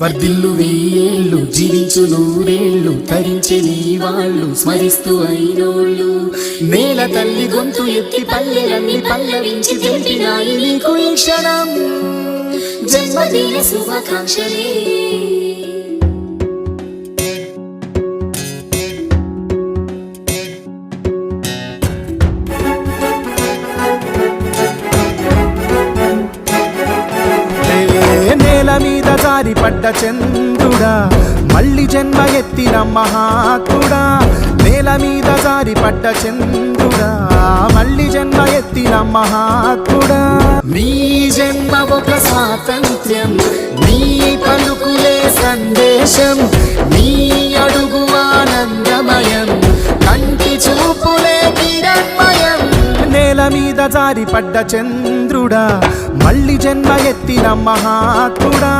వర్ధిల్లు వెయ్యేళ్ళు జీవించు నూరేళ్ళు తరించే నీ వాళ్ళు స్మరిస్తూ అయినోళ్ళు నేల తల్లి గొంతు ఎత్తి పల్లెలన్నీ పల్లవించి తెలిపినాయి నీకు ఈ క్షణం జన్మదిన శుభాకాంక్షలే మీద జారి పడ్డ చంద్రుడా మళ్ళీ జన్మ ఎత్తిన మహాత్ముడా నేల మీద జారి పడ్డ చంద్రుడా మళ్ళీ జన్మ ఎత్తిన మహాత్ముడా నీ జన్మ ఒక స్వాతంత్ర్యం నీ పలుకులే సందేశం నీ అడుగు ఆనందమయం కంటి చూపులే కిరణ్మయం నేల మీద జారి పడ్డ చంద్రుడా మళ్ళీ జన్మ ఎత్తిన మహాత్ముడా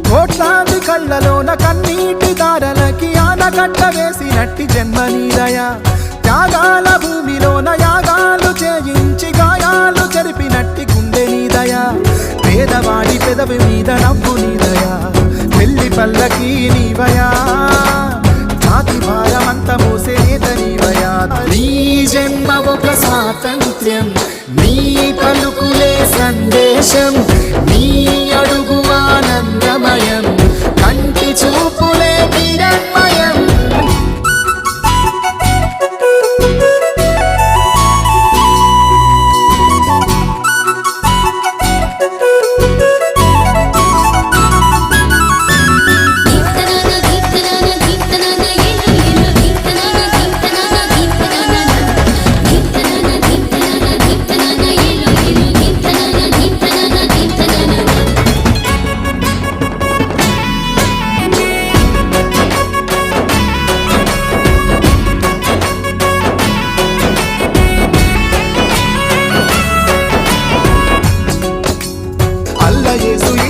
కోట్లాది కళ్ళలోన కన్నీటి దారలకి ఆనకట్ట వేసినట్టి జన్మ నీదయా త్యాగాల భూమిలోన యాగాలు చేయించి గాయాలు చెరిపినట్టి గుండె నీదయా పేదవాడి పెదవి మీద నవ్వు నీదయా పెళ్లి పల్లకి నీవయా జాతి భారమంత మోసే నేత నీవయా నీ జన్మ ఒక స్వాతంత్ర్యం నీ పలుకులే సందేశం నీ అడుగు ఆనందమయం కంటి చూపులే కిరణ్మయం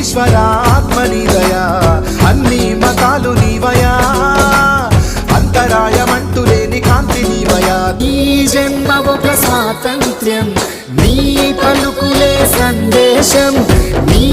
ఈశ్వరా ఆత్మ నీదయా అన్ని మతాలు నీవయా అంతరాయమంటూ లేని కాంతి నీవయా ఈ జన్మ ఒక స్వాతంత్ర్యం నీ పలుకులే సందేశం నీ